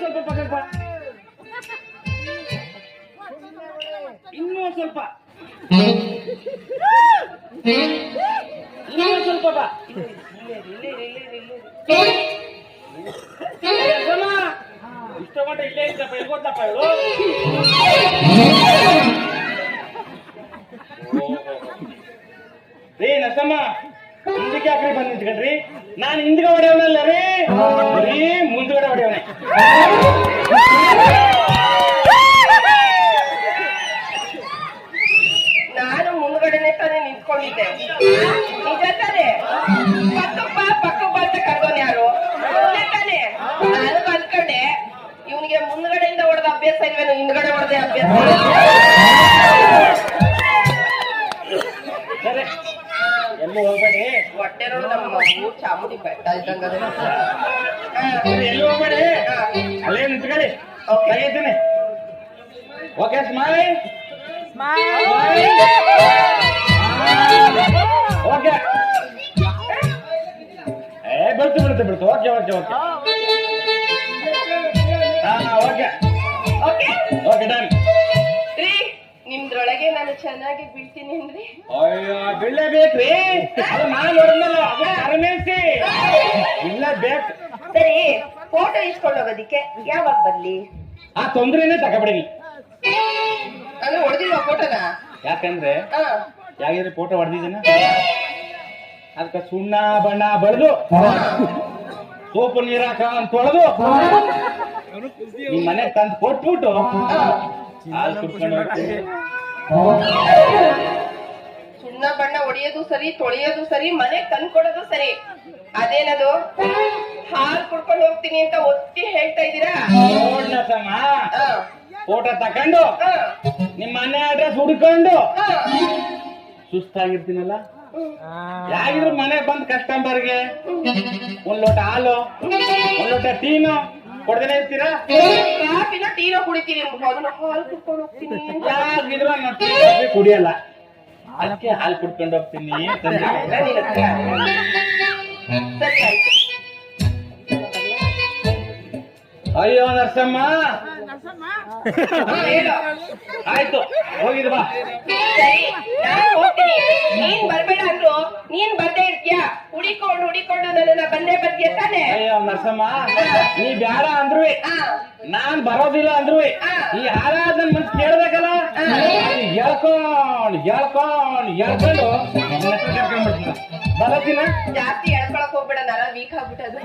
ಸ್ವಲ್ಪ ಪಕ್ಕಕ್ಕೆ ಬಾ. ಇನ್ನೂ ಸ್ವಲ್ಪ ಬಾ. ಇಷ್ಟ ಮಟ್ಟ ಇಲ್ಲೇ ಇದ್ದಪ್ಪ ಎಲ್ಗೊತ್ತಪ್ಪ ಇವರು. ರೀ ನಸಮ್ಮ ಹಿಂದಕ್ಕೆ ಯಾಕ್ರಿ ಬಂದ್ ನಿಂತ್ಕೊಂಡ್ರಿ? ನಾನು ಹಿಂದ್ಗೆ ಹೊಡೆಯವನಲ್ಲ ರೀ, ಮುಂದ್ಗಡೆ ಹೊಡೆಯವನೇ. ನಾನು ಮುಂದ್ಗಡೆನೆ ತಾನೇ ನಿಂತ್ಕೊಂಡಿದ್ದೆ. ನಿಜ ತಾನೆ? ಪಕ್ಕ ಅಂತ ಕರ್ದೋನ್ ಯಾರು ತಾನೆ? ನಾನು ಅನ್ಕೊಂಡೆ ಇವನಿಗೆ ಮುಂದ್ಗಡೆಯಿಂದ ಹೊಡೆದ ಅಭ್ಯಾಸ ಇಲ್ವೇನು, ಹಿಂದ್ಗಡೆ ಹೊಡೆದ ಅಭ್ಯಾಸ. ಸರಿ ಎಲ್ಲೂ ಹೋಗ್ಬೇಡಿ, ಹೊಟ್ಟೆ ನೋಡು ನಮ್ಮ ಚಾಮುಂಡಿ ಬೆಟ್ಟ ಇದ್ದಂಗ. ಎಲ್ಲೂ ಹೋಗ್ಬೇಡಿ, ಅಲ್ಲೇ ನಿಂತ್ಕೊಳ್ಳಿ. ತೆಗಿತೀನಿ. Okay, smile. ಓಕೆ, ಬಿಡ್ತು. ಓಕೆ. Okay done. ನಿಮ್ದ್ರೊಳಗೆ ನಾನು ಚೆನ್ನಾಗಿ ಬೀಳ್ತೀನಿ ಅಂದ್ರಿ. ಅಯ್ಯೋ ಬೀಳಲೇಬೇಕ್ರಿ, ಅದು ನಾನು ನೋಡಿದ್ನಲ್ಲ, ಅದು ಕರಮೇಸಿ ಬೀಳಲೇಬೇಕು. ಸರಿ, ಫೋಟೋ ಇಸ್ಕೊಂಡು ಹೋಗೋದಿಕ್ಕೆ ಯಾವಾಗ ಬರ್ಲಿ? ಆ ತೊಂದ್ರೆನೇ ತಗೊಬಿಡಿ. ನಾನು ಹೊಡೆದಿಲ್ವ ಫೋಟೋನ? ಯಾಕಂದ್ರೆ ಯಾಗಿದ್ರೆ ಫೋಟೋ ಹೊಡೆದಿದ್ದೀನ, ಅದಕ್ಕೆ ಸುಣ್ಣ ಬಣ್ಣ ಬಳ್ದು ಸೋಪು ನೀರ್ ಹಾಕ ಅಂತ ತೊಳೆದು ನಿಮ್ ಮನೆಗೆ ತಂದು ಕೊಟ್ಬಿಟ್ಟು ಹಾಲು ಕುಟ್ಕೊಂಡು ಹೋಗ್ತೀನಿ. ಸುಣ್ಣ ಬಣ್ಣ ಹೊಡೆಯೋದು ಸರಿ, ತೊಳೆಯೋದು ಸರಿ, ಮನೆಗ್ ತಂದ್ಕೊಡೋದು ಸರಿ. ಅದೇನದು ಹಾಲು ಕುಡ್ಕೊಂಡು ಹೋಗ್ತೀನಿ ಅಂತ ಒತ್ತಿ ಹೇಳ್ತಾ ಇದ್ದೀರಾ? ನೋಡ್ನಸಮ್ಮ, ಫೋಟೋ ತಕೊಂಡು ನಿಮ್ ಮನೆ ಅಡ್ರೆಸ್ ಹುಡ್ಕೊಂಡು ಸುಸ್ತಾಗಿರ್ತೀನಲ್ಲ, ಯಾಗಿದ್ರು ಮನೆಗೆ ಬಂದ್ ಕಸ್ಟಮರ್ಗೆ ಒಂದ್ ಲೋಟ ಹಾಲು, ಒಂದ್ ಲೋಟ ಟೀನು ಕೊಡ್ದೇನೆ ಇರ್ತೀರಾ? ಕಾಫಿನ ಟೀನೋ ಕುಡಿತೀರಿ, ಅದನ್ನ ಹಾಲು ಕುಡ್ಕೊಂಡು ಹೋಗ್ತೀನಿ. ಯಾಗಿದ್ರು ಕುಡಿಯಲ್ಲ, ಅದಕ್ಕೆ ಹಾಲು ಕುಡ್ಕೊಂಡು ಹೋಗ್ತೀನಿ. ಸರಿ ಆಯ್ತು. ಅಯ್ಯೋ ನರಸಮ್ಮ, ಹೇಳು. ಆಯ್ತು ಹೋಗಿದ್ ಬಾ. ಸರಿ, ನಾನು ಹೋಗ್ತೀನಿ. ನೀನ್ ಬರ್ಬೇಡ ಅಂದ್ರು ನೀನ್ ಬಂದೇ ಇರ್ತೀಯಾ? ಹುಡಿಕೊಂಡು ನನ್ನ ಬಂದೇ ಬರ್ತೀಯ ತಾನೆ? ಅಯ್ಯೋ ನರಸಮ್ಮ, ನೀ ಬ್ಯಾಡ ಅಂದ್ರು ನಾನ್ ಬರೋದಿಲ್ಲ ಅಂದ್ರು ಈ ಹಾಳಾದ ನನ್ ಮನ್ಸ್ ಕೇಳ್ಬೇಕಲ್ಲ, ಎಳ್ಕೊಂಡು ಬರತ್ತಿನ. ಜಾಸ್ತಿ ಎಳ್ಕೊಳಕ್ ಹೋಗ್ಬೇಡ, ನರ ವೀಕ್ ಆಗ್ಬಿಟ್ಟದು.